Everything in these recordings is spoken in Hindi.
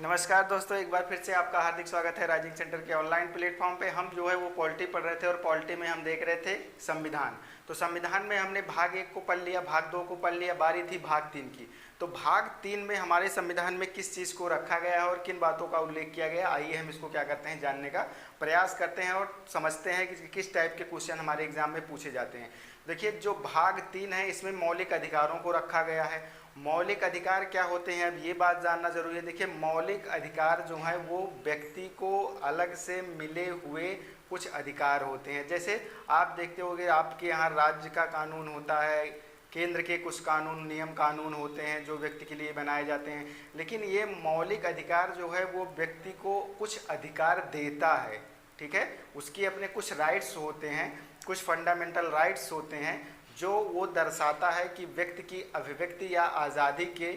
नमस्कार दोस्तों, एक बार फिर से आपका हार्दिक स्वागत है राइजिंग सेंटर के ऑनलाइन प्लेटफॉर्म पे। हम जो है वो पॉलिटी पढ़ रहे थे और पॉलिटी में हम देख रहे थे संविधान। तो संविधान में हमने भाग 1 को पढ़ लिया, भाग 2 को पढ़ लिया, बारी थी भाग 3 की। तो भाग 3 में हमारे संविधान में किस चीज़ को रखा गया है और किन बातों का उल्लेख किया गया, आइए हम इसको क्या करते हैं जानने का प्रयास करते हैं और समझते हैं कि किस टाइप के क्वेश्चन हमारे एग्जाम में पूछे जाते हैं। देखिए, जो भाग 3 है इसमें मौलिक अधिकारों को रखा गया है। मौलिक अधिकार क्या होते हैं, अब ये बात जानना जरूरी है। देखिए, मौलिक अधिकार जो है वो व्यक्ति को अलग से मिले हुए कुछ अधिकार होते हैं। जैसे आप देखते होंगे आपके यहाँ राज्य का कानून होता है, केंद्र के कुछ कानून नियम कानून होते हैं जो व्यक्ति के लिए बनाए जाते हैं, लेकिन ये मौलिक अधिकार जो है वो व्यक्ति को कुछ अधिकार देता है। ठीक है, उसकी अपने कुछ राइट्स होते हैं, कुछ फंडामेंटल राइट्स होते हैं जो वो दर्शाता है कि व्यक्ति की अभिव्यक्ति या आज़ादी के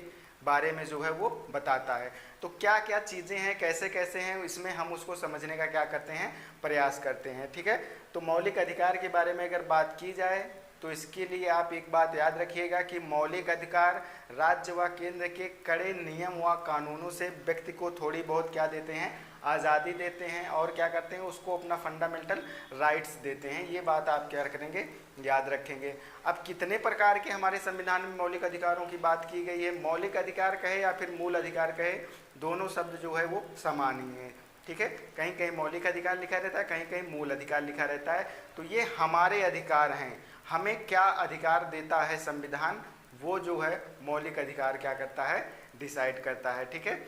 बारे में जो है वो बताता है। तो क्या क्या चीज़ें हैं, कैसे कैसे हैं, इसमें हम उसको समझने का क्या करते हैं, प्रयास करते हैं। ठीक है, तो मौलिक अधिकार के बारे में अगर बात की जाए तो इसके लिए आप एक बात याद रखिएगा कि मौलिक अधिकार राज्य व केंद्र के कड़े नियम व कानूनों से व्यक्ति को थोड़ी बहुत क्या देते हैं, आज़ादी देते हैं और क्या करते हैं, उसको अपना फंडामेंटल राइट्स देते हैं। ये बात आप क्या करेंगे, याद रखेंगे। अब कितने प्रकार के हमारे संविधान में मौलिक अधिकारों की बात की गई है, मौलिक अधिकार कहे या फिर मूल अधिकार कहे, दोनों शब्द जो है वो समान ही है। ठीक है, कहीं कहीं मौलिक अधिकार लिखा रहता है, कहीं कहीं मूल अधिकार लिखा रहता है। तो ये हमारे अधिकार हैं, हमें क्या अधिकार देता है संविधान, वो जो है मौलिक अधिकार क्या करता है, डिसाइड करता है। ठीक है,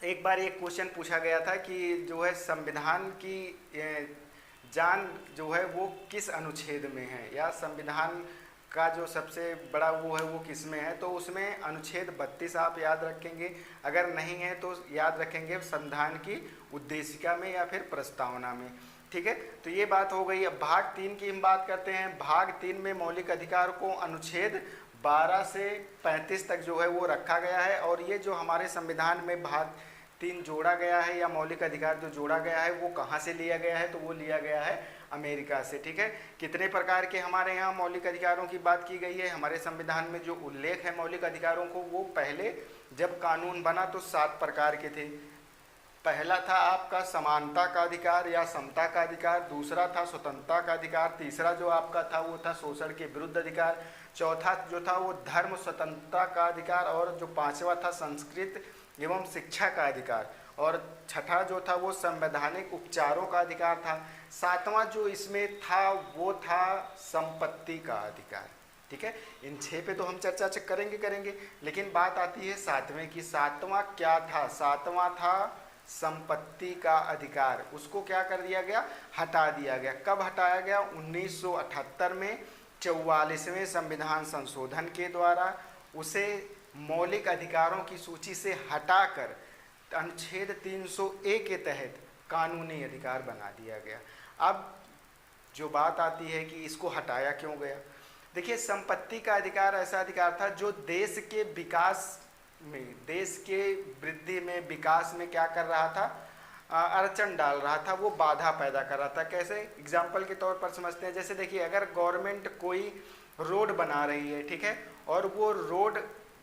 एक बार एक क्वेश्चन पूछा गया था कि जो है संविधान की जान जो है वो किस अनुच्छेद में है, या संविधान का जो सबसे बड़ा वो है वो किस में है। तो उसमें अनुच्छेद 32 आप याद रखेंगे, अगर नहीं है तो याद रखेंगे संविधान की उद्देशिका में या फिर प्रस्तावना में। ठीक है, तो ये बात हो गई। अब भाग 3 की हम बात करते हैं। भाग 3 में मौलिक अधिकार को अनुच्छेद 12 से 35 तक जो है वो रखा गया है। और ये जो हमारे संविधान में भाग 3 जोड़ा गया है या मौलिक अधिकार जो जोड़ा गया है वो कहाँ से लिया गया है, तो वो लिया गया है अमेरिका से। ठीक है, कितने प्रकार के हमारे यहाँ मौलिक अधिकारों की बात की गई है, हमारे संविधान में जो उल्लेख है मौलिक अधिकारों को, वो पहले जब कानून बना तो 7 प्रकार के थे। पहला था आपका समानता का अधिकार या समता का अधिकार, दूसरा था स्वतंत्रता का अधिकार, तीसरा जो आपका था वो था शोषण के विरुद्ध अधिकार, चौथा जो था वो धर्म स्वतंत्रता का अधिकार, और जो 5वां था संस्कृत एवं शिक्षा का अधिकार, और छठा जो था वो संवैधानिक उपचारों का अधिकार था। 7वां जो इसमें था वो था संपत्ति का अधिकार। ठीक है, इन 6 पे तो हम चर्चा करेंगे, लेकिन बात आती है 7वें की। 7वां क्या था, 7वां था संपत्ति का अधिकार। उसको क्या कर दिया गया, हटा दिया गया। कब हटाया गया, 1978 में 44वें संविधान संशोधन के द्वारा उसे मौलिक अधिकारों की सूची से हटाकर अनुच्छेद 300A के तहत कानूनी अधिकार बना दिया गया। अब जो बात आती है कि इसको हटाया क्यों गया। देखिए, संपत्ति का अधिकार ऐसा अधिकार था जो देश के विकास में, देश के वृद्धि में, विकास में क्या कर रहा था, अड़चन डाल रहा था, वो बाधा पैदा कर रहा था। कैसे, एग्जाम्पल के तौर पर समझते हैं। जैसे देखिए, अगर गवर्नमेंट कोई रोड बना रही है, ठीक है, और वो रोड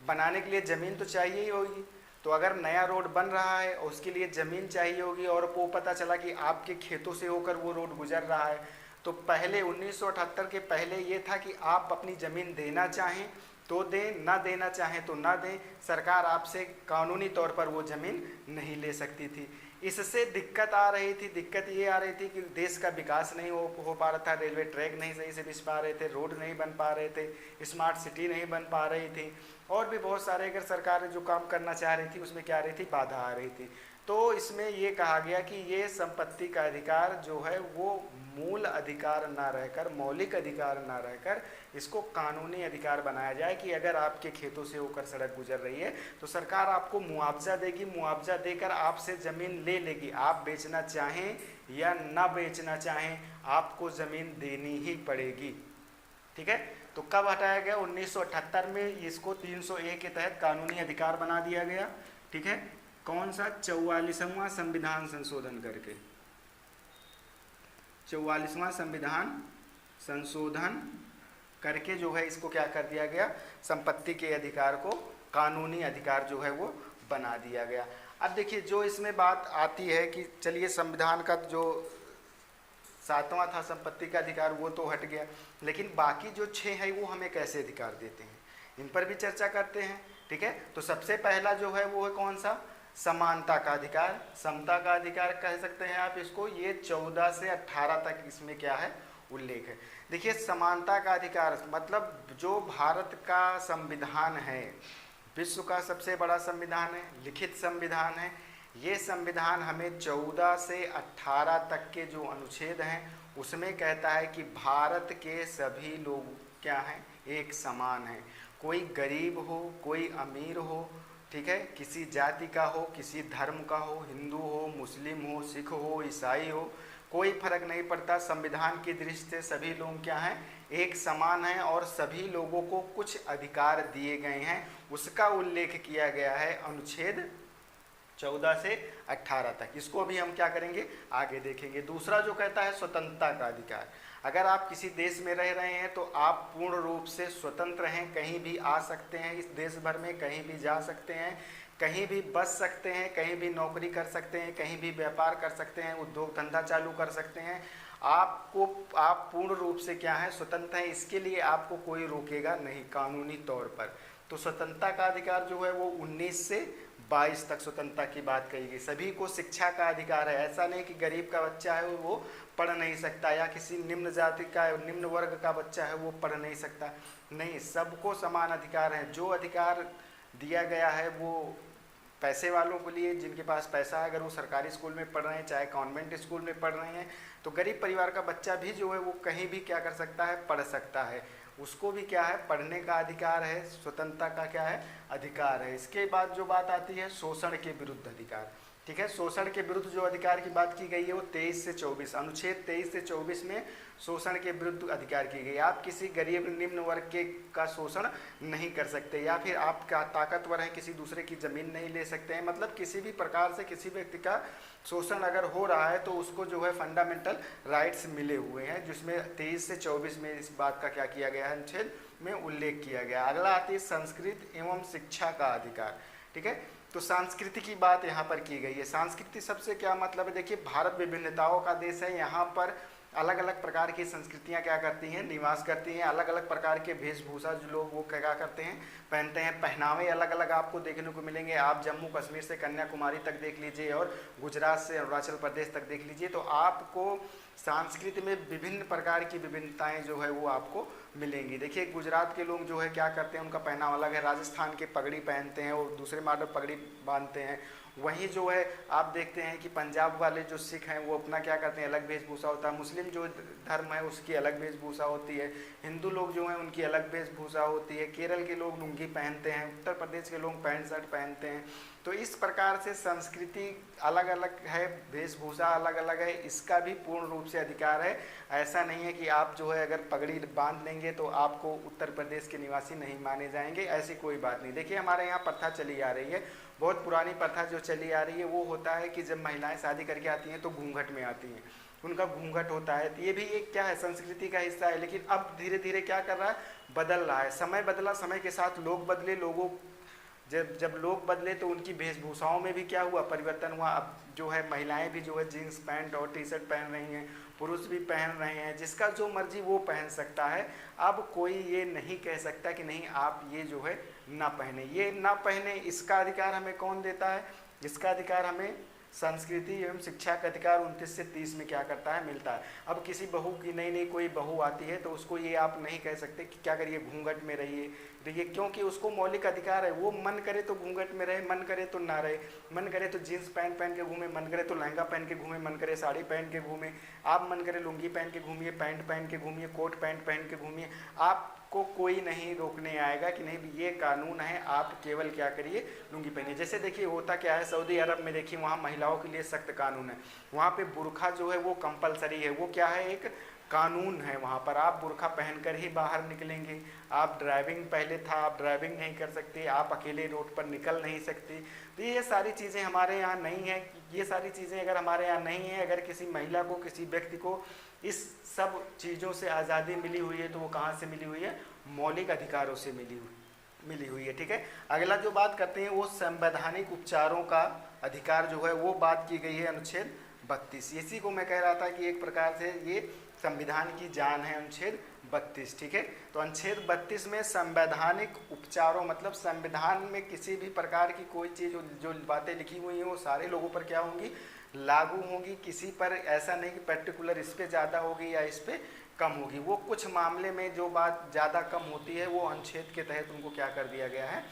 बनाने के लिए ज़मीन तो चाहिए ही होगी। तो अगर नया रोड बन रहा है और उसके लिए ज़मीन चाहिए होगी, और वो पता चला कि आपके खेतों से होकर वो रोड गुजर रहा है, तो पहले 1978 के पहले ये था कि आप अपनी ज़मीन देना चाहें तो दें, ना देना चाहें तो ना दें, सरकार आपसे कानूनी तौर पर वो ज़मीन नहीं ले सकती थी। इससे दिक्कत आ रही थी, दिक्कत ये आ रही थी कि देश का विकास नहीं हो पा रहा था, रेलवे ट्रैक नहीं सही से बिछ पा रहे थे, रोड नहीं बन पा रहे थे, स्मार्ट सिटी नहीं बन पा रही थी, और भी बहुत सारे अगर सरकार जो काम करना चाह रही थी उसमें क्या आ रही थी, बाधा आ रही थी। तो इसमें ये कहा गया कि ये संपत्ति का अधिकार जो है वो मूल अधिकार ना रहकर, मौलिक अधिकार ना रहकर, इसको कानूनी अधिकार बनाया जाए कि अगर आपके खेतों से होकर सड़क गुजर रही है तो सरकार आपको मुआवजा देगी, मुआवजा देकर आपसे ज़मीन ले लेगी। आप बेचना चाहें या ना बेचना चाहें, आपको ज़मीन देनी ही पड़ेगी। ठीक है, तो कब हटाया गया, 1978 में इसको 300A के तहत कानूनी अधिकार बना दिया गया। ठीक है, कौन सा, 44वां संविधान संशोधन करके, 44वां संविधान संशोधन करके जो है इसको क्या कर दिया गया, संपत्ति के अधिकार को कानूनी अधिकार जो है वो बना दिया गया। अब देखिए जो इसमें बात आती है कि चलिए संविधान का जो 7वां था संपत्ति का अधिकार वो तो हट गया, लेकिन बाकी जो 6 है वो हमें कैसे अधिकार देते हैं, इन पर भी चर्चा करते हैं। ठीक है, तो सबसे पहला जो है वो है कौन सा, समानता का अधिकार, समता का अधिकार कह सकते हैं आप इसको। ये 14 से 18 तक इसमें क्या है, उल्लेख है। देखिए समानता का अधिकार मतलब जो भारत का संविधान है, विश्व का सबसे बड़ा संविधान है, लिखित संविधान है। ये संविधान हमें 14 से 18 तक के जो अनुच्छेद हैं उसमें कहता है कि भारत के सभी लोग क्या हैं, एक समान हैं। कोई गरीब हो, कोई अमीर हो, ठीक है, किसी जाति का हो, किसी धर्म का हो, हिंदू हो, मुस्लिम हो, सिख हो, ईसाई हो, कोई फर्क नहीं पड़ता। संविधान की दृष्टि से सभी लोग क्या हैं, एक समान हैं और सभी लोगों को कुछ अधिकार दिए गए हैं। उसका उल्लेख किया गया है अनुच्छेद 14 से 18 तक। इसको भी हम क्या करेंगे, आगे देखेंगे। दूसरा जो कहता है स्वतंत्रता का अधिकार। अगर आप किसी देश में रह रहे हैं तो आप पूर्ण रूप से स्वतंत्र हैं, कहीं भी आ सकते हैं, इस देश भर में कहीं भी जा सकते हैं, कहीं भी बस सकते हैं, कहीं भी नौकरी कर सकते हैं, कहीं भी व्यापार कर सकते हैं, उद्योग धंधा चालू कर सकते हैं। आप पूर्ण रूप से क्या है, स्वतंत्र हैं। इसके लिए आपको कोई रोकेगा नहीं कानूनी तौर पर। तो स्वतंत्रता का अधिकार जो है वो 19 से 22 तक स्वतंत्रता की बात कही गई। सभी को शिक्षा का अधिकार है। ऐसा नहीं कि गरीब का बच्चा है वो पढ़ नहीं सकता, या किसी निम्न जाति का, निम्न वर्ग का बच्चा है वो पढ़ नहीं सकता, नहीं, सबको समान अधिकार है। जो अधिकार दिया गया है वो पैसे वालों के लिए, जिनके पास पैसा है, अगर वो सरकारी स्कूल में पढ़ रहे हैं चाहे कॉन्वेंट स्कूल में पढ़ रहे हैं, तो गरीब परिवार का बच्चा भी जो है वो कहीं भी क्या कर सकता है, पढ़ सकता है। उसको भी क्या है, पढ़ने का अधिकार है। स्वतंत्रता का क्या है, अधिकार है। इसके बाद जो बात आती है शोषण के विरुद्ध अधिकार। ठीक है, शोषण के विरुद्ध जो अधिकार की बात की गई है वो 23 से 24, अनुच्छेद 23 से 24 में शोषण के विरुद्ध अधिकार की गई। आप किसी गरीब निम्न वर्ग के का शोषण नहीं कर सकते, या फिर आप क्या ताकतवर हैं किसी दूसरे की ज़मीन नहीं ले सकते हैं। मतलब किसी भी प्रकार से किसी व्यक्ति का शोषण अगर हो रहा है तो उसको जो है फंडामेंटल राइट्स मिले हुए हैं, जिसमें 23 से 24 में इस बात का क्या किया गया है, अनुच्छेद में उल्लेख किया गया। अगला आती है संस्कृति एवं शिक्षा का अधिकार। ठीक है, तो संस्कृति की बात यहाँ पर की गई है। संस्कृति सबसे क्या मतलब है, देखिए भारत विभिन्नताओं का देश है। यहाँ पर अलग अलग प्रकार की संस्कृतियाँ क्या करती हैं, निवास करती हैं। अलग अलग प्रकार के वेशभूषा जो लोग वो क्या करते हैं, पहनते हैं। पहनावे अलग अलग आपको देखने को मिलेंगे। आप जम्मू कश्मीर से कन्याकुमारी तक देख लीजिए और गुजरात से अरुणाचल प्रदेश तक देख लीजिए, तो आपको संस्कृति में विभिन्न प्रकार की विभिन्नताएं जो है वो आपको मिलेंगी। देखिए गुजरात के लोग जो है क्या करते हैं, उनका पहनावा अलग है। राजस्थान के पगड़ी पहनते हैं और दूसरे मॉडल पगड़ी बांधते हैं। वहीं जो है आप देखते हैं कि पंजाब वाले जो सिख हैं वो अपना क्या करते हैं, अलग वेशभूषा होता है। मुस्लिम जो धर्म है उसकी अलग वेशभूषा होती है। हिंदू लोग जो हैं उनकी अलग वेशभूषा होती है। केरल के लोग लुंगी पहनते हैं, उत्तर प्रदेश के लोग पैंट शर्ट पहनते हैं। तो इस प्रकार से संस्कृति अलग अलग है, वेशभूषा अलग अलग है, इसका भी पूर्ण रूप से अधिकार है। ऐसा नहीं है कि आप जो है अगर पगड़ी बांध लेंगे तो आपको उत्तर प्रदेश के निवासी नहीं माने जाएंगे, ऐसी कोई बात नहीं। देखिए हमारे यहाँ प्रथा चली आ रही है, बहुत पुरानी प्रथा जो चली आ रही है वो होता है कि जब महिलाएं शादी करके आती हैं तो घूंघट में आती हैं, उनका घूंघट होता है। तो ये भी एक क्या है, संस्कृति का हिस्सा है। लेकिन अब धीरे धीरे क्या कर रहा है, बदल रहा है। समय बदला, समय के साथ लोग बदले, लोगों जब लोग बदले तो उनकी वेशभूषाओं में भी क्या हुआ, परिवर्तन हुआ। अब जो है महिलाएं भी जो है जीन्स पैंट और टी शर्ट पहन रही हैं, पुरुष भी पहन रहे हैं। जिसका जो मर्जी वो पहन सकता है। अब कोई ये नहीं कह सकता कि नहीं आप ये जो है ना पहने, ये ना पहने। इसका अधिकार हमें कौन देता है, इसका अधिकार हमें संस्कृति एवं शिक्षा का अधिकार 29 से 30 में क्या करता है, मिलता है। अब किसी बहू की नई कोई बहू आती है तो उसको ये आप नहीं कह सकते कि क्या करिए घूंघट में रहिए, क्योंकि उसको मौलिक अधिकार है। वो मन करे तो घूंघट में रहे, मन करे तो ना रहे, मन करे तो जीन्स पैंट पहन के घूमे, मन करे तो लहंगा पहन के घूमे, मन करे साड़ी पहन के घूमे, आप मन करे लुंगी पहन के घूमिए, पैंट पहन के घूमिए, कोट पैंट पहन के घूमिए। आपको कोई नहीं रोकने आएगा कि नहीं ये कानून है, आप केवल क्या करिए, लुंगी पहनिए। जैसे देखिए होता क्या है, सऊदी अरब में देखिए वहाँ महिलाओं के लिए सख्त कानून है। वहाँ पे बुर्खा जो है वो कंपलसरी है, वो क्या है, एक कानून है। वहाँ पर आप बुर्खा पहनकर ही बाहर निकलेंगे। आप ड्राइविंग, पहले था आप ड्राइविंग नहीं कर सकते, आप अकेले रोड पर निकल नहीं सकती। तो ये सारी चीज़ें हमारे यहाँ नहीं है। ये सारी चीज़ें अगर हमारे यहाँ नहीं है, अगर किसी महिला को, किसी व्यक्ति को इस सब चीज़ों से आज़ादी मिली हुई है तो वो कहाँ से मिली हुई है, मौलिक अधिकारों से मिली मिली हुई है। ठीक है, अगला जो बात करते हैं वो संवैधानिक उपचारों का अधिकार जो है वो बात की गई है अनुच्छेद 32। इसी को मैं कह रहा था कि एक प्रकार से ये संविधान की जान है अनुच्छेद 32। ठीक है, तो अनुच्छेद 32 में संवैधानिक उपचारों मतलब संविधान में किसी भी प्रकार की कोई चीज़ जो बातें लिखी हुई हैं वो सारे लोगों पर क्या होंगी, लागू होंगी। किसी पर ऐसा नहीं कि पर्टिकुलर इस पे ज़्यादा होगी या इस पे कम होगी। वो कुछ मामले में जो बात ज़्यादा कम होती है वो अनुच्छेद के तहत उनको क्या कर दिया गया है,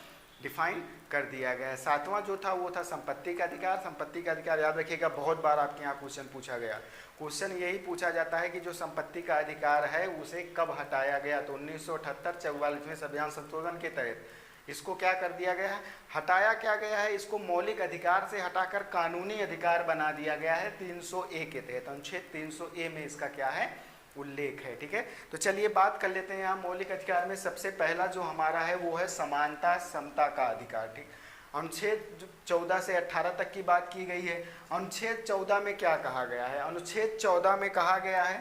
डिफाइन कर दिया गया है। सातवां जो था वो था संपत्ति का अधिकार। संपत्ति का अधिकार याद रखिएगा, बहुत बार आपके यहाँ क्वेश्चन पूछा गया। क्वेश्चन यही पूछा जाता है कि जो संपत्ति का अधिकार है उसे कब हटाया गया। तो 1978 44वें संविधान संशोधन के तहत इसको क्या कर दिया गया है, हटाया क्या गया है, इसको मौलिक अधिकार से हटाकर कानूनी अधिकार बना दिया गया है 300A के तहत। अनुच्छेद 300A में इसका क्या है, उल्लेख है। ठीक है, तो चलिए बात कर लेते हैं यहाँ मौलिक अधिकार में। सबसे पहला जो हमारा है वो है समानता समता का अधिकार। ठीक, अनुच्छेद 14 से 18 तक की बात की गई है। अनुच्छेद 14 में क्या कहा गया है, अनुच्छेद 14 में कहा गया है,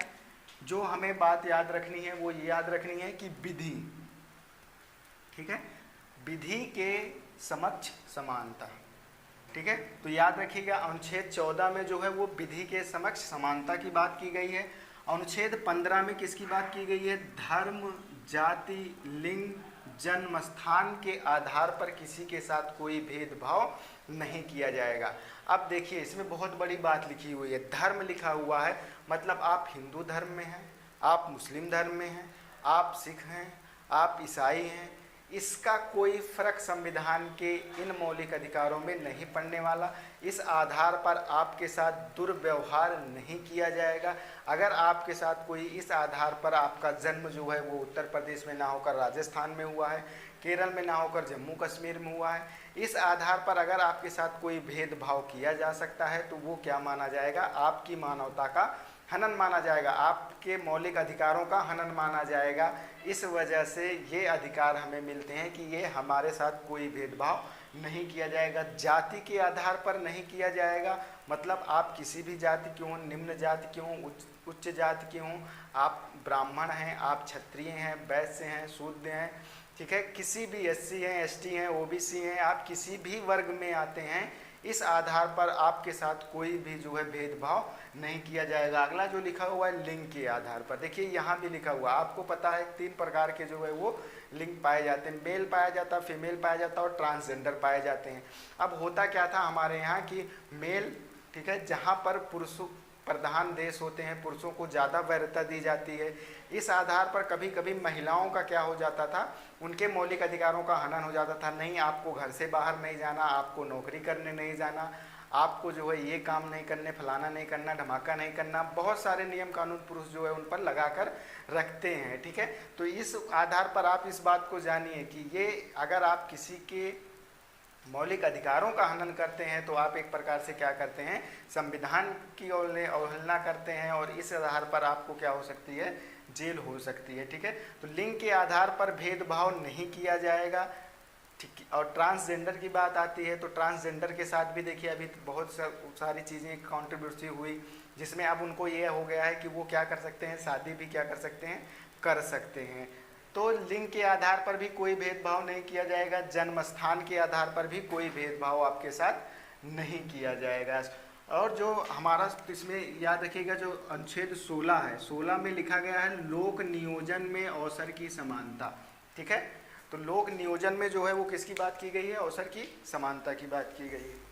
जो हमें बात याद रखनी है वो याद रखनी है कि विधि, ठीक है, विधि के समक्ष समानता। ठीक है, तो याद रखिएगा अनुच्छेद 14 में जो है वो विधि के समक्ष समानता की बात की गई है। अनुच्छेद 15 में किसकी बात की गई है, धर्म जाति लिंग जन्म स्थान के आधार पर किसी के साथ कोई भेदभाव नहीं किया जाएगा। अब देखिए इसमें बहुत बड़ी बात लिखी हुई है, धर्म लिखा हुआ है, मतलब आप हिंदू धर्म में हैं, आप मुस्लिम धर्म में हैं, आप सिख हैं, आप ईसाई हैं, इसका कोई फर्क संविधान के इन मौलिक अधिकारों में नहीं पड़ने वाला। इस आधार पर आपके साथ दुर्व्यवहार नहीं किया जाएगा। अगर आपके साथ कोई इस आधार पर आपका जन्म जो है वो उत्तर प्रदेश में ना होकर राजस्थान में हुआ है, केरल में ना होकर जम्मू कश्मीर में हुआ है, इस आधार पर अगर आपके साथ कोई भेदभाव किया जा सकता है तो वो क्या माना जाएगा, आपकी मानवता का हनन माना जाएगा, आपके मौलिक अधिकारों का हनन माना जाएगा। इस वजह से ये अधिकार हमें मिलते हैं कि ये हमारे साथ कोई भेदभाव नहीं किया जाएगा। जाति के आधार पर नहीं किया जाएगा, मतलब आप किसी भी जाति के हों, निम्न जाति के हों, उच्च जाति के हों, आप ब्राह्मण हैं, आप क्षत्रिय हैं, वैश्य हैं, शूद्र हैं, ठीक है, किसी भी SC हैं, ST हैं, OBC हैं, आप किसी भी वर्ग में आते हैं, इस आधार पर आपके साथ कोई भी जो है भेदभाव नहीं किया जाएगा। अगला जो लिखा हुआ है लिंग के आधार पर, देखिए यहाँ भी लिखा हुआ, आपको पता है 3 प्रकार के जो है वो लिंग पाए जाते हैं, मेल पाया जाता है, फीमेल पाया जाता है और ट्रांसजेंडर पाए जाते हैं। अब होता क्या था हमारे यहाँ कि मेल, ठीक है, जहाँ पर पुरुषों प्रधान देश होते हैं, पुरुषों को ज़्यादा वरीयता दी जाती है, इस आधार पर कभी कभी महिलाओं का क्या हो जाता था, उनके मौलिक अधिकारों का हनन हो जाता था। नहीं, आपको घर से बाहर नहीं जाना, आपको नौकरी करने नहीं जाना, आपको जो है ये काम नहीं करने, फलाना नहीं करना, धमाका नहीं करना, बहुत सारे नियम कानून पुरुष जो है उन पर लगा कर रखते हैं। ठीक है, तो इस आधार पर आप इस बात को जानिए कि ये अगर आप किसी के मौलिक अधिकारों का हनन करते हैं तो आप एक प्रकार से क्या करते हैं, संविधान की अवहेलना करते हैं और इस आधार पर आपको क्या हो सकती है, जेल हो सकती है। ठीक है, तो लिंग के आधार पर भेदभाव नहीं किया जाएगा। ठीक, और ट्रांसजेंडर की बात आती है तो ट्रांसजेंडर के साथ भी देखिए अभी बहुत सारी चीज़ें कॉन्ट्रीब्यूसी हुई, जिसमें अब उनको ये हो गया है कि वो क्या कर सकते हैं, शादी भी क्या कर सकते हैं, कर सकते हैं। तो लिंग के आधार पर भी कोई भेदभाव नहीं किया जाएगा, जन्म स्थान के आधार पर भी कोई भेदभाव आपके साथ नहीं किया जाएगा। और जो हमारा इसमें याद रखिएगा जो अनुच्छेद 16 है, 16 में लिखा गया है लोक नियोजन में अवसर की समानता। ठीक है, तो लोक नियोजन में जो है वो किसकी बात की गई है, अवसर की समानता की बात की गई है।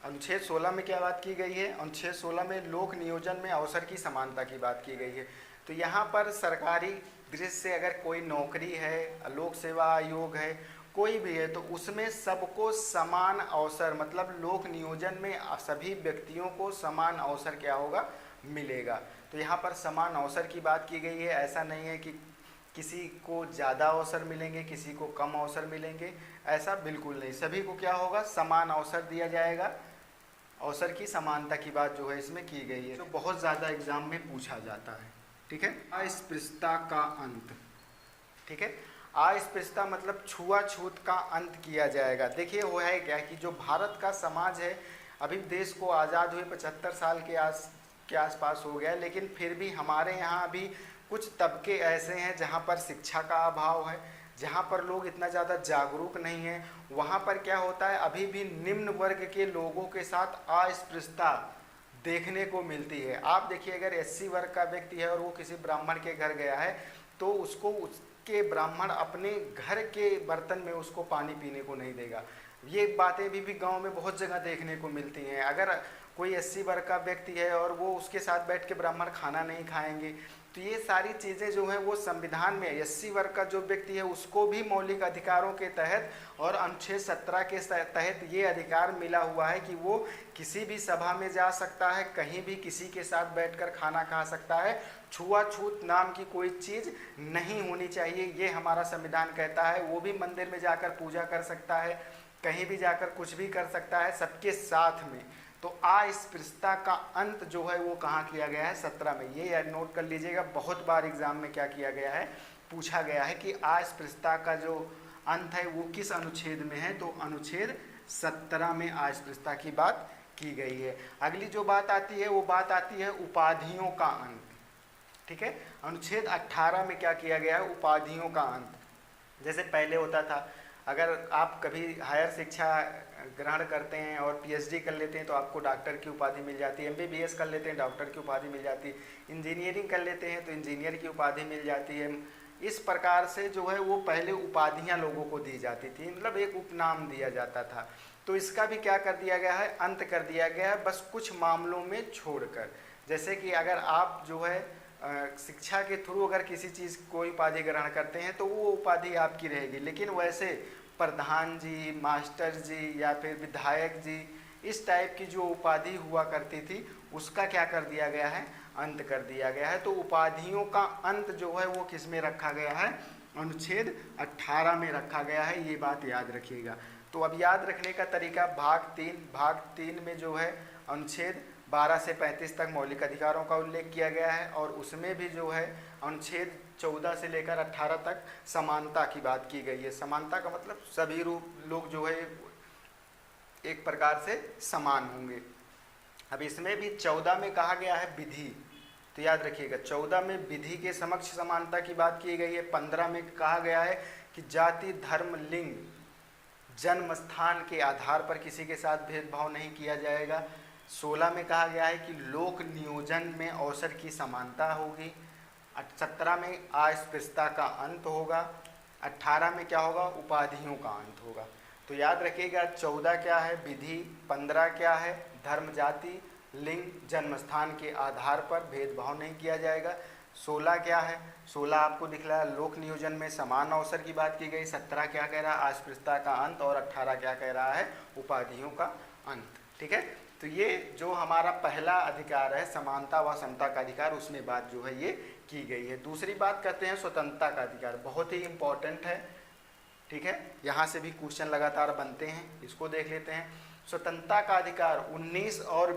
अनुच्छेद 16 में क्या बात की गई है, अनुच्छेद 16 में लोक नियोजन में अवसर की समानता की बात की गई है। तो यहाँ पर सरकारी दृष्टि से अगर कोई नौकरी है, लोक सेवा आयोग है, कोई भी है, तो उसमें सबको समान अवसर, मतलब लोक नियोजन में सभी व्यक्तियों को समान अवसर क्या होगा, मिलेगा। तो यहाँ पर समान अवसर की बात की गई है। ऐसा नहीं है कि किसी को ज़्यादा अवसर मिलेंगे, किसी को कम अवसर मिलेंगे, ऐसा बिल्कुल नहीं, सभी को क्या होगा, समान अवसर दिया जाएगा। अवसर की समानता की बात जो है इसमें की गई है, जो तो बहुत ज़्यादा एग्जाम में पूछा जाता है। ठीक है, अस्पृश्यता का अंत। ठीक है, अस्पृश्यता मतलब छुआछूत का अंत किया जाएगा। देखिए वो है क्या कि जो भारत का समाज है, अभी देश को आज़ाद हुए 75 साल के आसपास हो गया, लेकिन फिर भी हमारे यहाँ अभी कुछ तबके ऐसे हैं जहाँ पर शिक्षा का अभाव है, जहाँ पर लोग इतना ज़्यादा जागरूक नहीं हैं। वहाँ पर क्या होता है, अभी भी निम्न वर्ग के लोगों के साथ अस्पृश्यता देखने को मिलती है। आप देखिए, अगर एससी वर्ग का व्यक्ति है और वो किसी ब्राह्मण के घर गया है तो उसको उसके ब्राह्मण अपने घर के बर्तन में उसको पानी पीने को नहीं देगा। ये बातें भी गांव में बहुत जगह देखने को मिलती हैं। अगर कोई एससी वर्ग का व्यक्ति है और वो उसके साथ बैठ के ब्राह्मण खाना नहीं खाएंगे, तो ये सारी चीज़ें जो हैं वो संविधान में एससी वर्ग का जो व्यक्ति है उसको भी मौलिक अधिकारों के तहत और अनुच्छेद 17 के तहत ये अधिकार मिला हुआ है कि वो किसी भी सभा में जा सकता है, कहीं भी किसी के साथ बैठकर खाना खा सकता है। छुआछूत नाम की कोई चीज़ नहीं होनी चाहिए, ये हमारा संविधान कहता है। वो भी मंदिर में जाकर पूजा कर सकता है, कहीं भी जाकर कुछ भी कर सकता है सबके साथ में। तो अस्पृश्यता का अंत जो है वो कहाँ किया गया है, 17 में। ये नोट कर लीजिएगा, बहुत बार एग्जाम में क्या किया गया है, पूछा गया है कि अस्पृश्यता का जो अंत है वो किस अनुच्छेद में है, तो अनुच्छेद 17 में अस्पृश्यता की बात की गई है। अगली जो बात आती है वो बात आती है उपाधियों का अंत। ठीक है, अनुच्छेद 18 में क्या किया गया है, उपाधियों का अंत। जैसे पहले होता था, अगर आप कभी हायर शिक्षा ग्रहण करते हैं और पीएचडी कर लेते हैं तो आपको डॉक्टर की उपाधि मिल जाती है, एमबीबीएस कर लेते हैं डॉक्टर की उपाधि मिल जाती है, इंजीनियरिंग कर लेते हैं तो इंजीनियर की उपाधि मिल जाती है। इस प्रकार से जो है वो पहले उपाधियां लोगों को दी जाती थी, मतलब एक उपनाम दिया जाता था। तो इसका भी क्या कर दिया गया है, अंत कर दिया गया है, बस कुछ मामलों में छोड़कर। जैसे कि अगर आप जो है शिक्षा के थ्रू अगर किसी चीज़ कोई उपाधि ग्रहण करते हैं तो वो उपाधि आपकी रहेगी, लेकिन वैसे प्रधान जी, मास्टर जी या फिर विधायक जी, इस टाइप की जो उपाधि हुआ करती थी उसका क्या कर दिया गया है, अंत कर दिया गया है। तो उपाधियों का अंत जो है वो किस में रखा गया है, अनुच्छेद 18 में रखा गया है, ये बात याद रखिएगा। तो अब याद रखने का तरीका, भाग 3 में जो है अनुच्छेद 12 से 35 तक मौलिक अधिकारों का उल्लेख किया गया है, और उसमें भी जो है अनुच्छेद 14 से लेकर 18 तक समानता की बात की गई है। समानता का मतलब सभी लोग जो है एक प्रकार से समान होंगे। अब इसमें भी 14 में कहा गया है विधि, तो याद रखिएगा 14 में विधि के समक्ष समानता की बात की गई है। 15 में कहा गया है कि जाति, धर्म, लिंग, जन्म स्थान के आधार पर किसी के साथ भेदभाव नहीं किया जाएगा। 16 में कहा गया है कि लोक नियोजन में अवसर की समानता होगी। 17 में अस्पृश्यता का अंत होगा। 18 में क्या होगा, उपाधियों का अंत होगा। तो याद रखिएगा 14 क्या है, विधि। 15 क्या है, धर्म, जाति, लिंग, जन्म स्थान के आधार पर भेदभाव नहीं किया जाएगा। 16 क्या है, 16 आपको दिख रहा है लोक नियोजन में समान अवसर की बात की गई। 17 क्या कह रहा है, अस्पृश्यता का अंत, और 18 क्या कह रहा है, उपाधियों का अंत। ठीक है, तो ये जो हमारा पहला अधिकार है समानता व समता का अधिकार, उसमें बात जो है ये की गई है। दूसरी बात करते हैं स्वतंत्रता का अधिकार, बहुत ही इम्पोर्टेंट है। ठीक है, यहाँ से भी क्वेश्चन लगातार बनते हैं, इसको देख लेते हैं। स्वतंत्रता का अधिकार 19 और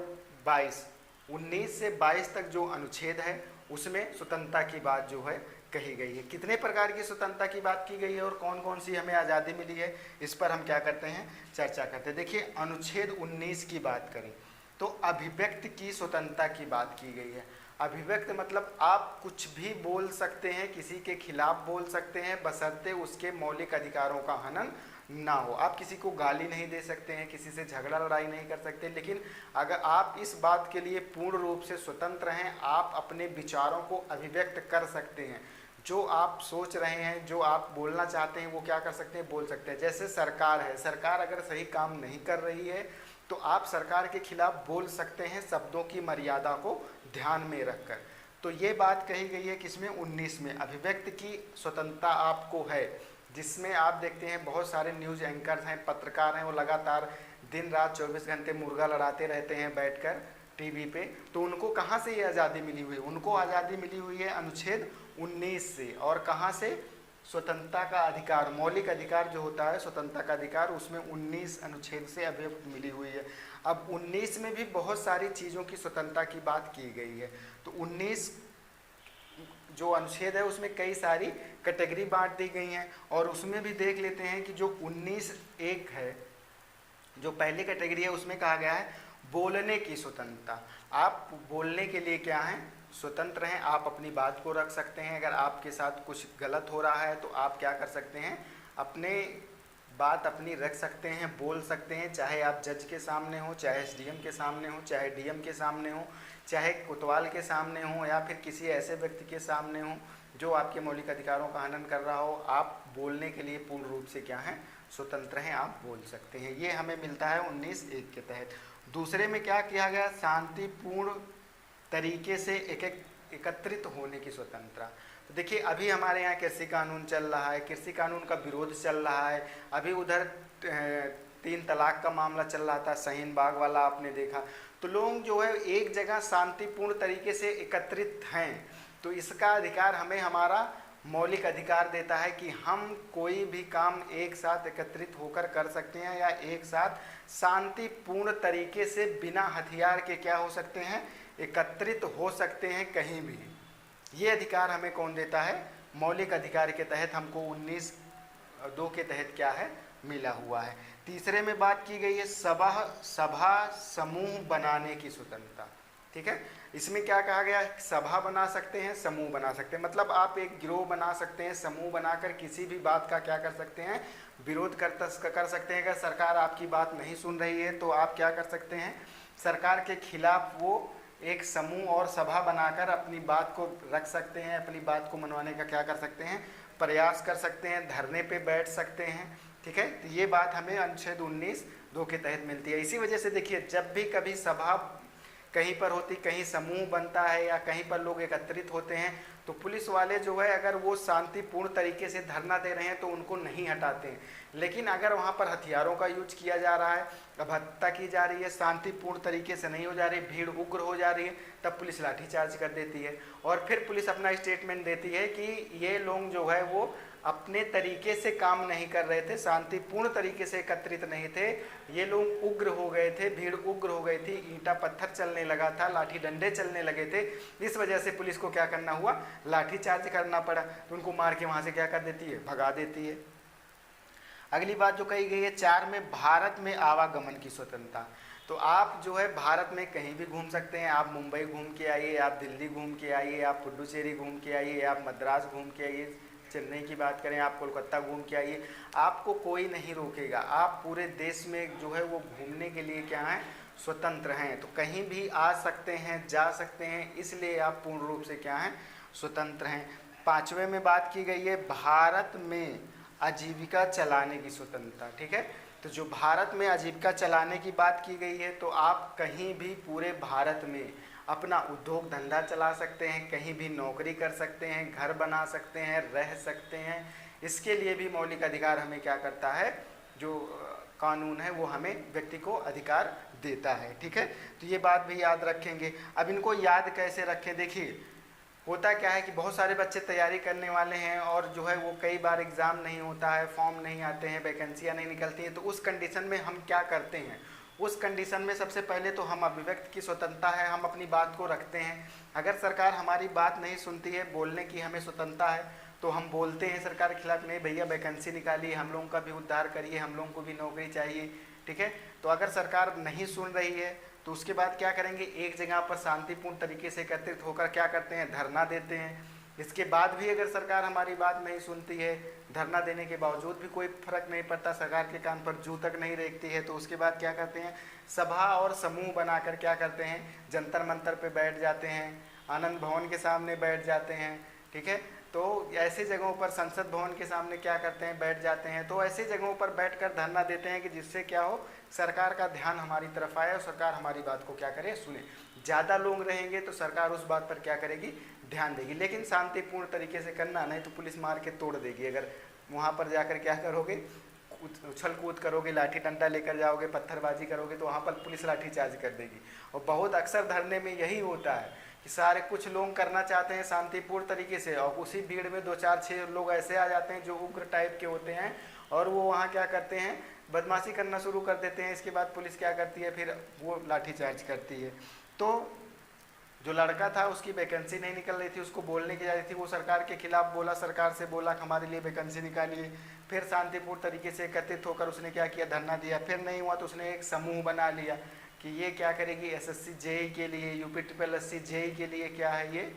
22, 19 से 22 तक जो अनुच्छेद है उसमें स्वतंत्रता की बात जो है कही गई है। कितने प्रकार की स्वतंत्रता की बात की गई है और कौन कौन सी हमें आज़ादी मिली है, इस पर हम क्या करते हैं, चर्चा करते हैं। देखिए अनुच्छेद 19 की बात करें तो अभिव्यक्ति की स्वतंत्रता की बात की गई है। अभिव्यक्त मतलब आप कुछ भी बोल सकते हैं, किसी के खिलाफ बोल सकते हैं, बशर्ते उसके मौलिक अधिकारों का हनन ना हो। आप किसी को गाली नहीं दे सकते हैं, किसी से झगड़ा लड़ाई नहीं कर सकते, लेकिन अगर आप इस बात के लिए पूर्ण रूप से स्वतंत्र हैं, आप अपने विचारों को अभिव्यक्त कर सकते हैं। जो आप सोच रहे हैं, जो आप बोलना चाहते हैं, वो क्या कर सकते हैं, बोल सकते हैं। जैसे सरकार है, सरकार अगर सही काम नहीं कर रही है तो आप सरकार के खिलाफ बोल सकते हैं, शब्दों की मर्यादा को ध्यान में रखकर। तो ये बात कही गई है किसमें, 19 में। अभिव्यक्ति की स्वतंत्रता आपको है, जिसमें आप देखते हैं बहुत सारे न्यूज़ एंकर्स हैं, पत्रकार हैं, वो लगातार दिन रात 24 घंटे मुर्गा लड़ाते रहते हैं बैठकर टीवी पे। तो उनको कहाँ से ये आज़ादी मिली हुई है, उनको आज़ादी मिली हुई है अनुच्छेद 19 से। और कहाँ से, स्वतंत्रता का अधिकार, मौलिक अधिकार जो होता है स्वतंत्रता का अधिकार, उसमें 19 अनुच्छेद से अभिव्यक्ति मिली हुई है। अब 19 में भी बहुत सारी चीज़ों की स्वतंत्रता की बात की गई है। तो 19 जो अनुच्छेद है उसमें कई सारी कैटेगरी बांट दी गई हैं, और उसमें भी देख लेते हैं कि जो 19(1) है, जो पहली कैटेगरी है, उसमें कहा गया है बोलने की स्वतंत्रता। आप बोलने के लिए क्या हैं, स्वतंत्र हैं। आप अपनी बात को रख सकते हैं। अगर आपके साथ कुछ गलत हो रहा है तो आप क्या कर सकते हैं, अपने बात अपनी रख सकते हैं, बोल सकते हैं। चाहे आप जज के सामने हो, चाहे एसडीएम के सामने हो, चाहे डीएम के सामने हो, चाहे कोतवाल के सामने हो, या फिर किसी ऐसे व्यक्ति के सामने हो जो आपके मौलिक अधिकारों का हनन कर रहा हो। आप बोलने के लिए पूर्ण रूप से क्या हैं, स्वतंत्र हैं, आप बोल सकते हैं। ये हमें मिलता है 19(1) के तहत। दूसरे में क्या किया गया, शांतिपूर्ण तरीके से एकत्रित होने की स्वतंत्रता। तो देखिए अभी हमारे यहाँ कृषि कानून चल रहा है, कृषि कानून का विरोध चल रहा है। अभी उधर 3 तलाक का मामला चल रहा था, शाहीन बाग वाला आपने देखा। तो लोग जो है एक जगह शांतिपूर्ण तरीके से एकत्रित हैं, तो इसका अधिकार हमें हमारा मौलिक अधिकार देता है कि हम कोई भी काम एक साथ एकत्रित होकर कर सकते हैं, या एक साथ शांतिपूर्ण तरीके से बिना हथियार के क्या हो सकते हैं, एकत्रित हो सकते हैं कहीं भी। ये अधिकार हमें कौन देता है, मौलिक अधिकार के तहत हमको 19(2) के तहत क्या है, मिला हुआ है। तीसरे में बात की गई है सभा समूह बनाने की स्वतंत्रता। ठीक है, इसमें क्या कहा गया है, सभा बना सकते हैं, समूह बना सकते हैं। मतलब आप एक गिरोह बना सकते हैं, समूह बनाकर किसी भी बात का क्या कर सकते हैं, विरोध कर सकते हैं। अगर सरकार आपकी बात नहीं सुन रही है तो आप क्या कर सकते हैं, सरकार के खिलाफ वो एक समूह और सभा बनाकर अपनी बात को रख सकते हैं, अपनी बात को मनवाने का क्या कर सकते हैं, प्रयास कर सकते हैं, धरने पे बैठ सकते हैं। ठीक है, तो ये बात हमें अनुच्छेद 19(2) के तहत मिलती है। इसी वजह से देखिए जब भी कभी सभा कहीं पर होती, कहीं समूह बनता है या कहीं पर लोग एकत्रित होते हैं, तो पुलिस वाले जो है अगर वो शांतिपूर्ण तरीके से धरना दे रहे हैं तो उनको नहीं हटाते हैं। लेकिन अगर वहाँ पर हथियारों का यूज किया जा रहा है, अब हत्या की जा रही है, शांतिपूर्ण तरीके से नहीं हो जा रही, भीड़ उग्र हो जा रही है, तब पुलिस लाठीचार्ज कर देती है। और फिर पुलिस अपना स्टेटमेंट देती है कि ये लोग जो है वो अपने तरीके से काम नहीं कर रहे थे, शांतिपूर्ण तरीके से एकत्रित नहीं थे, ये लोग उग्र हो गए थे, भीड़ उग्र हो गई थी, ईंटा पत्थर चलने लगा था, लाठी डंडे चलने लगे थे। इस वजह से पुलिस को क्या करना हुआ, लाठीचार्ज करना पड़ा। तो उनको मार के वहाँ से क्या कर देती है, भगा देती है। अगली बात जो कही गई है 4 में, भारत में आवागमन की स्वतंत्रता। तो आप जो है भारत में कहीं भी घूम सकते हैं। आप मुंबई घूम के आइए, आप दिल्ली घूम के आइए, आप पुडुचेरी घूम के आइए, आप मद्रास घूम के आइए, चेन्नई की बात करें, आप कोलकाता घूम के आइए, आपको कोई नहीं रोकेगा। आप पूरे देश में जो है वो घूमने के लिए क्या है, स्वतंत्र हैं। तो कहीं भी आ सकते हैं, जा सकते हैं, इसलिए आप पूर्ण रूप से क्या हैं, स्वतंत्र हैं। 5वें में बात की गई है भारत में आजीविका चलाने की स्वतंत्रता। ठीक है, तो जो भारत में आजीविका चलाने की बात की गई है, तो आप कहीं भी पूरे भारत में अपना उद्योग धंधा चला सकते हैं, कहीं भी नौकरी कर सकते हैं, घर बना सकते हैं, रह सकते हैं। इसके लिए भी मौलिक अधिकार हमें क्या करता है, जो कानून है वो हमें व्यक्ति को अधिकार देता है। ठीक है, तो ये बात भी याद रखेंगे। अब इनको याद कैसे रखें, देखिए होता क्या है कि बहुत सारे बच्चे तैयारी करने वाले हैं और जो है वो कई बार एग्ज़ाम नहीं होता है, फॉर्म नहीं आते हैं, वैकेंसियाँ नहीं निकलती हैं। तो उस कंडीशन में हम क्या करते हैं, उस कंडीशन में सबसे पहले तो हम अभिव्यक्त की स्वतंत्रता है, हम अपनी बात को रखते हैं। अगर सरकार हमारी बात नहीं सुनती है, बोलने की हमें स्वतंत्रता है, तो हम बोलते हैं सरकार के खिलाफ, नहीं भैया वैकेंसी निकालिए, हम लोगों का भी उद्धार करिए, हम लोगों को भी नौकरी चाहिए। ठीक है, तो अगर सरकार नहीं सुन रही है तो उसके बाद क्या करेंगे, एक जगह पर शांतिपूर्ण तरीके से एकत्रित होकर क्या करते हैं, धरना देते हैं। इसके बाद भी अगर सरकार हमारी बात नहीं सुनती है, धरना देने के बावजूद भी कोई फर्क नहीं पड़ता, सरकार के कान पर जू तक नहीं रेंगती है, तो उसके बाद क्या करते हैं, सभा और समूह बनाकर क्या करते हैं, जंतर मंतर पे बैठ जाते हैं, आनंद भवन के सामने बैठ जाते हैं। ठीक है, तो ऐसी जगहों पर, संसद भवन के सामने क्या करते हैं, बैठ जाते हैं। तो ऐसी जगहों पर बैठकर धरना देते हैं कि जिससे क्या हो, सरकार का ध्यान हमारी तरफ आए और सरकार हमारी बात को क्या करे, सुने। ज़्यादा लोग रहेंगे तो सरकार उस बात पर क्या करेगी, ध्यान देगी। लेकिन शांतिपूर्ण तरीके से करना, नहीं तो पुलिस मार के तोड़ देगी। अगर वहाँ पर जाकर क्या करोगे, उछल कूद करोगे, लाठी डंडा लेकर जाओगे, पत्थरबाजी करोगे, तो वहाँ पर पुलिस लाठी चार्ज कर देगी। और बहुत अक्सर धरने में यही होता है कि सारे कुछ लोग करना चाहते हैं शांतिपूर्ण तरीके से, और उसी भीड़ में 2 4 6 लोग ऐसे आ जाते हैं जो उग्र टाइप के होते हैं, और वो वहाँ क्या करते हैं, बदमाशी करना शुरू कर देते हैं। इसके बाद पुलिस क्या करती है, फिर वो लाठीचार्ज करती है। तो जो लड़का था उसकी वैकेंसी नहीं निकल रही थी, उसको बोलने की जा रही थी, वो सरकार के खिलाफ बोला, सरकार से बोला कि हमारे लिए वैकेंसी निकालिए। फिर शांतिपूर्ण तरीके से एकत्रित होकर उसने क्या किया, धरना दिया। फिर नहीं हुआ तो उसने एक समूह बना लिया कि ये क्या करेगी, एसएससी जेई के लिए, यूपी ट्रिपल एससी जेई के लिए क्या है, ये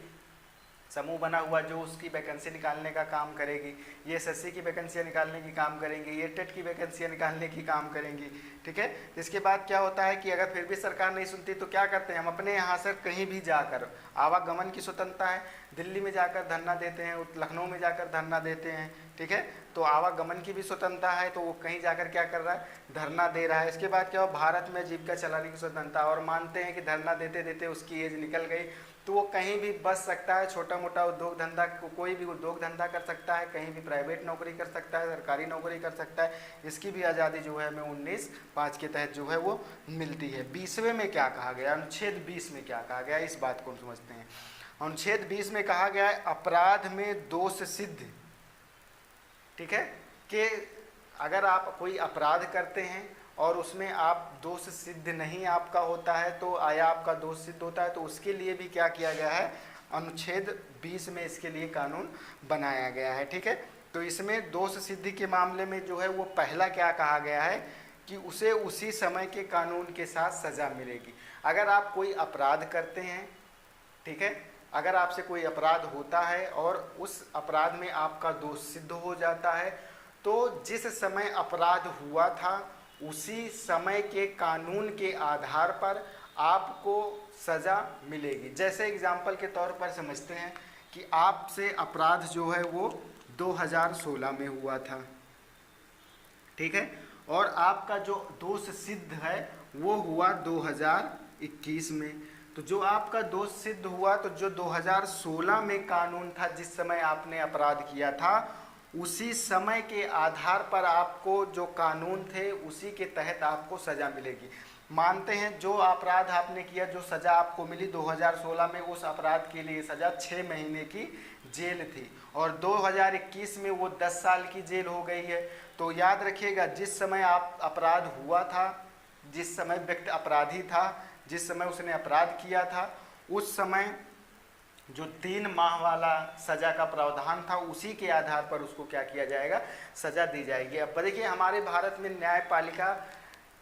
समूह बना हुआ जो उसकी वैकेंसी निकालने का काम करेगी। ये एसएससी की वैकेंसियाँ निकालने की काम करेंगी, ये टेट की वैकेंसियाँ निकालने की काम करेंगी। ठीक है, इसके बाद क्या होता है कि अगर फिर भी सरकार नहीं सुनती तो क्या करते हैं, हम अपने यहाँ से कहीं भी जाकर, आवागमन की स्वतंत्रता है, दिल्ली में जाकर धरना देते हैं, लखनऊ में जाकर धरना देते हैं। ठीक है, तो आवागमन की भी स्वतंत्रता है, तो वो कहीं जाकर क्या कर रहा है, धरना दे रहा है। इसके बाद क्या हो, भारत में जीविका चलाने की स्वतंत्रता, और मानते हैं कि धरना देते देते उसकी एज निकल गई तो वो कहीं भी बच सकता है, छोटा मोटा उद्योग धंधा, कोई भी उद्योग धंधा कर सकता है, कहीं भी प्राइवेट नौकरी कर सकता है, सरकारी नौकरी कर सकता है। इसकी भी आज़ादी जो है हमें 19(5) के तहत जो है वो मिलती है। 20वें में क्या कहा गया, अनुच्छेद 20 में क्या कहा गया, इस बात को समझते हैं। अनुच्छेद 20 में कहा गया है अपराध में दोष सिद्ध, ठीक है, कि अगर आप कोई अपराध करते हैं और उसमें आप दोष सिद्ध नहीं आपका होता है, तो आया आपका दोष सिद्ध होता है, तो उसके लिए भी क्या किया गया है, अनुच्छेद 20 में इसके लिए कानून बनाया गया है। ठीक है, तो इसमें दोष सिद्धि के मामले में जो है वो पहला क्या कहा गया है कि उसे उसी समय के कानून के साथ सज़ा मिलेगी। अगर आप कोई अपराध करते हैं, ठीक है, अगर आपसे कोई अपराध होता है और उस अपराध में आपका दोष सिद्ध हो जाता है, तो जिस समय अपराध हुआ था उसी समय के कानून के आधार पर आपको सज़ा मिलेगी। जैसे एग्जाम्पल के तौर पर समझते हैं कि आपसे अपराध जो है वो 2016 में हुआ था, ठीक है, और आपका जो दोष सिद्ध है वो हुआ 2021 में। तो जो आपका दोष सिद्ध हुआ, तो जो 2016 में कानून था, जिस समय आपने अपराध किया था, उसी समय के आधार पर आपको जो कानून थे उसी के तहत आपको सज़ा मिलेगी। मानते हैं जो अपराध आपने किया, जो सज़ा आपको मिली 2016 में, उस अपराध के लिए सज़ा 6 महीने की जेल थी और 2021 में वो 10 साल की जेल हो गई है। तो याद रखिएगा, जिस समय आप अपराध हुआ था, जिस समय व्यक्ति अपराधी था, जिस समय उसने अपराध किया था, उस समय जो 3 माह वाला सज़ा का प्रावधान था उसी के आधार पर उसको क्या किया जाएगा, सज़ा दी जाएगी। अब देखिए हमारे भारत में न्यायपालिका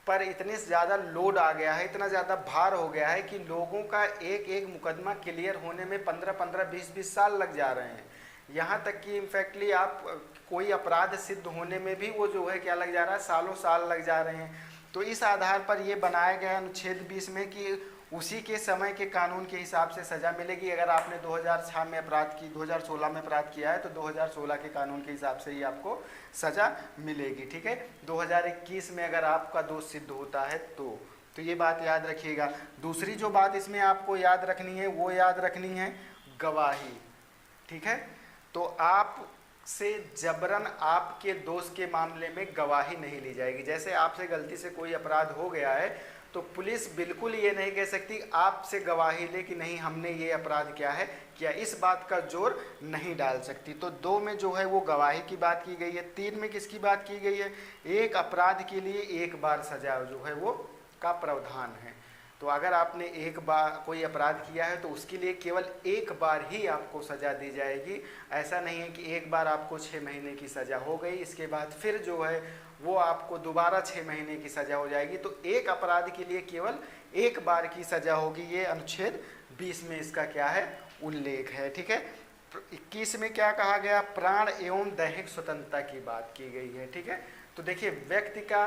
पर इतने ज़्यादा लोड आ गया है, इतना ज़्यादा भार हो गया है कि लोगों का एक एक मुकदमा क्लियर होने में 15-15, 20-20 साल लग जा रहे हैं। यहाँ तक कि इनफैक्टली आप कोई अपराध सिद्ध होने में भी वो जो है क्या लग जा रहा है, सालों साल लग जा रहे हैं। तो इस आधार पर ये बनाया गया अनुच्छेद 20 में कि उसी के समय के कानून के हिसाब से सज़ा मिलेगी। अगर आपने 2006 में अपराध की, 2016 में अपराध किया है, तो 2016 के कानून के हिसाब से ही आपको सज़ा मिलेगी। ठीक है, 2021 में अगर आपका दोष सिद्ध होता है तो ये बात याद रखिएगा। दूसरी जो बात इसमें आपको याद रखनी है, वो याद रखनी है गवाही। ठीक है, तो आप से जबरन आपके दोष के मामले में गवाही नहीं ली जाएगी। जैसे आपसे गलती से कोई अपराध हो गया है तो पुलिस बिल्कुल ये नहीं कह सकती आपसे गवाही ले कि नहीं हमने ये अपराध किया है, क्या इस बात का जोर नहीं डाल सकती। तो 2 में जो है वो गवाही की बात की गई है। 3 में किसकी बात की गई है, एक अपराध के लिए एक बार सजा जो है वो का प्रावधान है। तो अगर आपने एक बार कोई अपराध किया है तो उसके लिए केवल एक बार ही आपको सज़ा दी जाएगी। ऐसा नहीं है कि एक बार आपको 6 महीने की सज़ा हो गई, इसके बाद फिर जो है वो आपको दोबारा 6 महीने की सज़ा हो जाएगी। तो एक अपराध के लिए केवल एक बार की सज़ा होगी। ये अनुच्छेद 20 में इसका क्या है, उल्लेख है। ठीक है, 21 में क्या कहा गया, प्राण एवं दैहिक स्वतंत्रता की बात की गई है। ठीक है, तो देखिए व्यक्ति का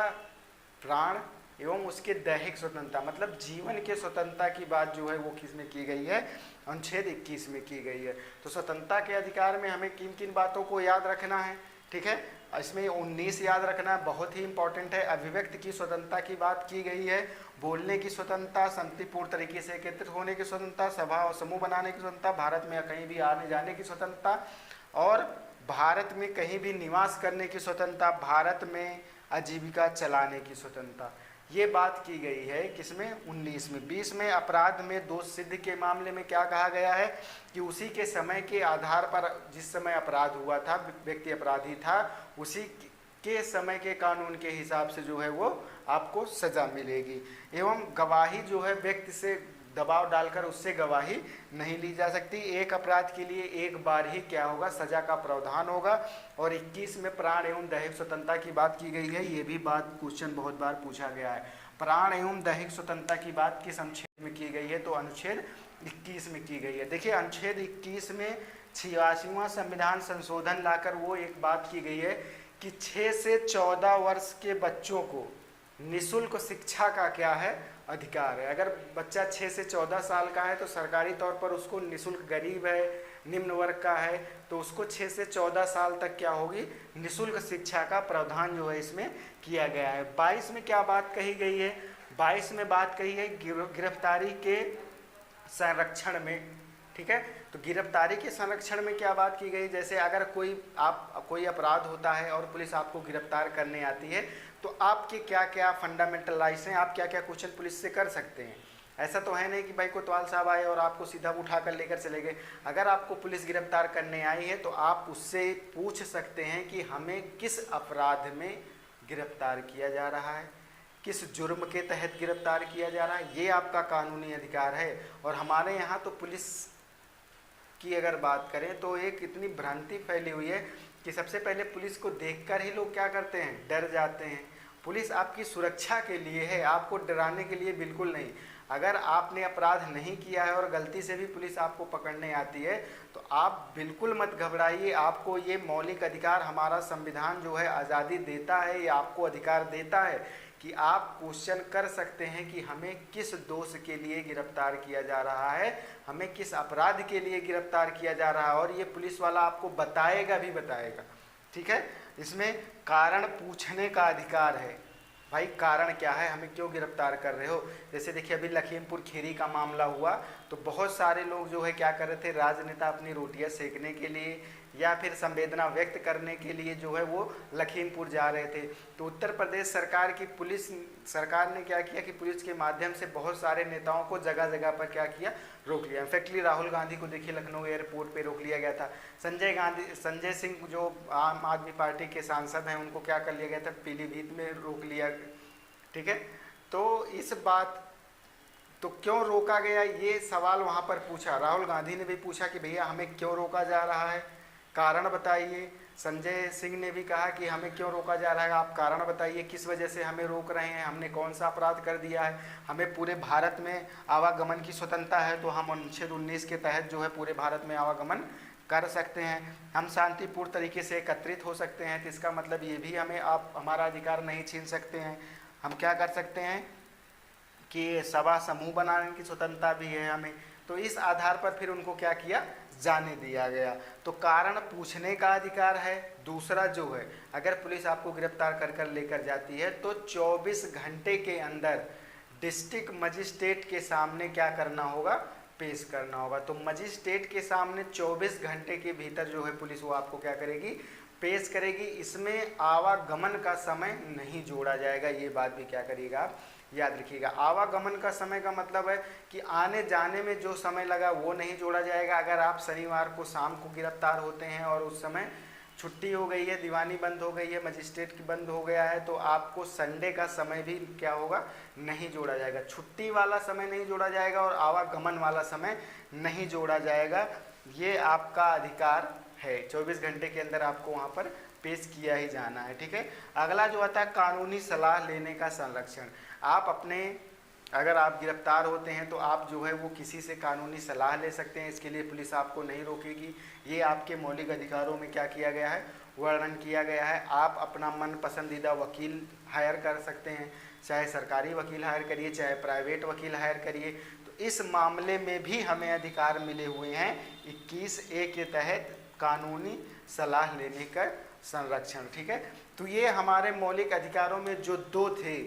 प्राण एवं उसके दैहिक स्वतंत्रता मतलब जीवन के स्वतंत्रता की बात जो है वो किस में की गई है, अनुच्छेद 21 में की गई है। तो स्वतंत्रता के अधिकार में हमें किन किन बातों को याद रखना है। ठीक है, इसमें 19 याद रखना बहुत ही इंपॉर्टेंट है। अभिव्यक्ति की स्वतंत्रता की बात की गई है, बोलने की स्वतंत्रता, शांतिपूर्ण तरीके से एकत्रित होने की स्वतंत्रता, सभा और समूह बनाने की स्वतंत्रता, भारत में कहीं भी आने जाने की स्वतंत्रता और भारत में कहीं भी निवास करने की स्वतंत्रता, भारत में आजीविका चलाने की स्वतंत्रता, ये बात की गई है किसमें, 19 में। 20 में अपराध में दोष सिद्ध के मामले में क्या कहा गया है कि उसी के समय के आधार पर, जिस समय अपराध हुआ था, व्यक्ति अपराधी था, उसी के समय के कानून के हिसाब से जो है वो आपको सज़ा मिलेगी। एवं गवाही जो है व्यक्ति से दबाव डालकर उससे गवाही नहीं ली जा सकती। एक अपराध के लिए एक बार ही क्या होगा, सजा का प्रावधान होगा। और 21 में प्राण एवं दैहिक स्वतंत्रता की बात की गई है। ये भी बात क्वेश्चन बहुत बार पूछा गया है। प्राण एवं दैहिक स्वतंत्रता की बात किस अनुच्छेद में की गई है? तो अनुच्छेद 21 में की गई है। देखिए अनुच्छेद 21 में 86वां संविधान संशोधन लाकर वो एक बात की गई है कि 6 से 14 वर्ष के बच्चों को निःशुल्क शिक्षा का क्या है? अधिकार है। अगर बच्चा 6 से 14 साल का है तो सरकारी तौर पर उसको निःशुल्क, गरीब है, निम्न वर्ग का है तो उसको 6 से 14 साल तक क्या होगी? निःशुल्क शिक्षा का प्रावधान जो है इसमें किया गया है। 22 में क्या बात कही गई है? 22 में बात कही है गिरफ्तारी के संरक्षण में। ठीक है, तो गिरफ्तारी के संरक्षण में क्या बात की गई? जैसे अगर कोई अपराध होता है और पुलिस आपको गिरफ्तार करने आती है तो आपके क्या क्या फंडामेंटल राइट्स हैं, आप क्या क्या क्वेश्चन पुलिस से कर सकते हैं। ऐसा तो है नहीं कि भाई कोतवाल साहब आए और आपको सीधा उठा कर लेकर चले गए। अगर आपको पुलिस गिरफ्तार करने आई है तो आप उससे पूछ सकते हैं कि हमें किस अपराध में गिरफ्तार किया जा रहा है, किस जुर्म के तहत गिरफ्तार किया जा रहा है, ये आपका कानूनी अधिकार है। और हमारे यहाँ तो पुलिस की अगर बात करें तो एक इतनी भ्रांति फैली हुई है कि सबसे पहले पुलिस को देखकर ही लोग क्या करते हैं? डर जाते हैं। पुलिस आपकी सुरक्षा के लिए है, आपको डराने के लिए बिल्कुल नहीं। अगर आपने अपराध नहीं किया है और गलती से भी पुलिस आपको पकड़ने आती है तो आप बिल्कुल मत घबराइए। आपको ये मौलिक अधिकार हमारा संविधान जो है आज़ादी देता है, ये आपको अधिकार देता है कि आप क्वेश्चन कर सकते हैं कि हमें किस दोष के लिए गिरफ्तार किया जा रहा है, हमें किस अपराध के लिए गिरफ्तार किया जा रहा है, और ये पुलिस वाला आपको बताएगा भी बताएगा। ठीक है, इसमें कारण पूछने का अधिकार है। भाई कारण क्या है, हमें क्यों गिरफ्तार कर रहे हो? जैसे देखिए अभी लखीमपुर खीरी का मामला हुआ तो बहुत सारे लोग जो है क्या कर रहे थे, राजनेता अपनी रोटियां सेकने के लिए या फिर संवेदना व्यक्त करने के लिए जो है वो लखीमपुर जा रहे थे। तो उत्तर प्रदेश सरकार ने क्या किया कि पुलिस के माध्यम से बहुत सारे नेताओं को जगह जगह पर क्या किया? रोक लिया। इनफैक्टली राहुल गांधी को देखिए लखनऊ एयरपोर्ट पे रोक लिया गया था। संजय सिंह जो आम आदमी पार्टी के सांसद हैं उनको क्या कर लिया गया था? पीलीभीत में रोक लिया। ठीक है, तो इस बात तो क्यों रोका गया ये सवाल वहाँ पर पूछा, राहुल गांधी ने भी पूछा कि भैया हमें क्यों रोका जा रहा है, कारण बताइए। संजय सिंह ने भी कहा कि हमें क्यों रोका जा रहा है, आप कारण बताइए, किस वजह से हमें रोक रहे हैं, हमने कौन सा अपराध कर दिया है। हमें पूरे भारत में आवागमन की स्वतंत्रता है तो हम अनुच्छेद 19 के तहत जो है पूरे भारत में आवागमन कर सकते हैं, हम शांतिपूर्ण तरीके से एकत्रित हो सकते हैं। तो इसका मतलब ये भी हमें आप हमारा अधिकार नहीं छीन सकते हैं। हम क्या कर सकते हैं कि सभा समूह बनाने की स्वतंत्रता भी है हमें। तो इस आधार पर फिर उनको क्या किया? जाने दिया गया। तो कारण पूछने का अधिकार है। दूसरा जो है, अगर पुलिस आपको गिरफ्तार कर लेकर जाती है तो 24 घंटे के अंदर डिस्ट्रिक्ट मजिस्ट्रेट के सामने क्या करना होगा? पेश करना होगा। तो मजिस्ट्रेट के सामने 24 घंटे के भीतर जो है पुलिस वो आपको क्या करेगी? पेश करेगी। इसमें आवागमन का समय नहीं जोड़ा जाएगा, ये बात भी क्या करिएगा आप याद रखिएगा। आवागमन का समय का मतलब है कि आने जाने में जो समय लगा वो नहीं जोड़ा जाएगा। अगर आप शनिवार को शाम को गिरफ्तार होते हैं और उस समय छुट्टी हो गई है, दीवानी बंद हो गई है, मजिस्ट्रेट की बंद हो गया है, तो आपको संडे का समय भी क्या होगा? नहीं जोड़ा जाएगा। छुट्टी वाला समय नहीं जोड़ा जाएगा और आवागमन वाला समय नहीं जोड़ा जाएगा। ये आपका अधिकार है। 24 घंटे के अंदर आपको वहाँ पर पेश किया ही जाना है। ठीक है, अगला जो आता है कानूनी सलाह लेने का संरक्षण। अगर आप गिरफ्तार होते हैं तो आप जो है वो किसी से कानूनी सलाह ले सकते हैं, इसके लिए पुलिस आपको नहीं रोकेगी। ये आपके मौलिक अधिकारों में क्या किया गया है? वर्णन किया गया है। आप अपना मन पसंदीदा वकील हायर कर सकते हैं, चाहे सरकारी वकील हायर करिए चाहे प्राइवेट वकील हायर करिए। तो इस मामले में भी हमें अधिकार मिले हुए हैं 21A के तहत कानूनी सलाह लेने का संरक्षण। ठीक है, तो ये हमारे मौलिक अधिकारों में जो दो थे,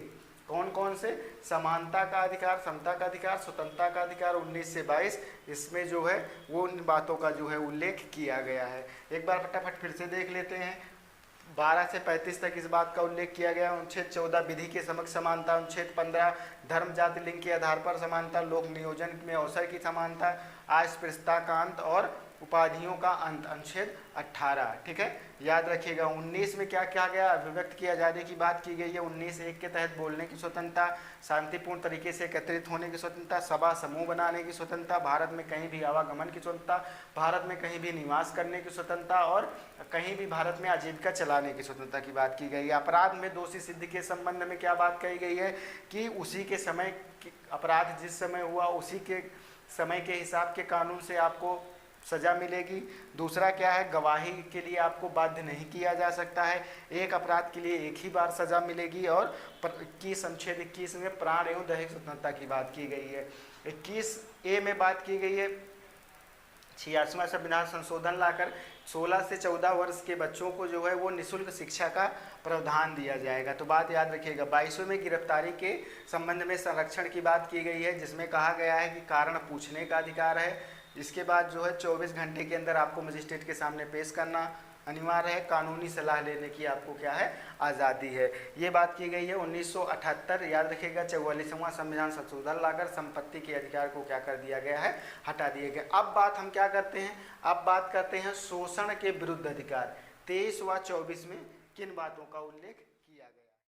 कौन कौन से? समानता का अधिकार, समता का अधिकार, स्वतंत्रता का अधिकार 19 से 22, इसमें जो है वो उन बातों का जो है उल्लेख किया गया है। एक बार फटाफट फिर से देख लेते हैं। 12 से 35 तक इस बात का उल्लेख किया गया। अनुच्छेद 14 विधि के समक्ष समानता, अनुच्छेद 15 धर्म जाति लिंग के आधार पर समानता, लोक नियोजन में अवसर की समानता, अस्पृश्यता का अंत और उपाधियों का अंत, अनुच्छेद 18। ठीक है, याद रखिएगा। 19 में क्या कहा गया, अभिव्यक्त की आज़ादी की बात की गई है। 19(1) के तहत बोलने की स्वतंत्रता, शांतिपूर्ण तरीके से एकत्रित होने की स्वतंत्रता, सभा समूह बनाने की स्वतंत्रता, भारत में कहीं भी आवागमन की स्वतंत्रता, भारत में कहीं भी निवास करने की स्वतंत्रता और कहीं भी भारत में आजीविका चलाने की स्वतंत्रता की बात की गई है। अपराध में दोषी सिद्धि के संबंध में क्या बात कही गई है कि उसी के समय अपराध जिस समय हुआ उसी के समय के हिसाब के कानून से आपको सजा मिलेगी। दूसरा क्या है, गवाही के लिए आपको बाध्य नहीं किया जा सकता है, एक अपराध के लिए एक ही बार सजा मिलेगी। और 21 अनुच्छेद 21 में प्राण एवं दैहिक स्वतंत्रता की बात की गई है। 21A में बात की गई है 86वां संविधान संशोधन लाकर 16 से 14 वर्ष के बच्चों को जो है वो निःशुल्क शिक्षा का प्रावधान दिया जाएगा। तो बात याद रखिएगा। 22वें में गिरफ्तारी के संबंध में संरक्षण की बात की गई है, जिसमें कहा गया है कि कारण पूछने का अधिकार है। इसके बाद जो है 24 घंटे के अंदर आपको मजिस्ट्रेट के सामने पेश करना अनिवार्य है। कानूनी सलाह लेने की आपको क्या है, आज़ादी है। ये बात की गई है। 1978 याद रखिएगा 44वां संविधान संशोधन लाकर संपत्ति के अधिकार को क्या कर दिया गया है, हटा दिया गया। अब बात हम क्या करते हैं, अब बात करते हैं शोषण के विरुद्ध अधिकार। 23 व 24 में किन बातों का उल्लेख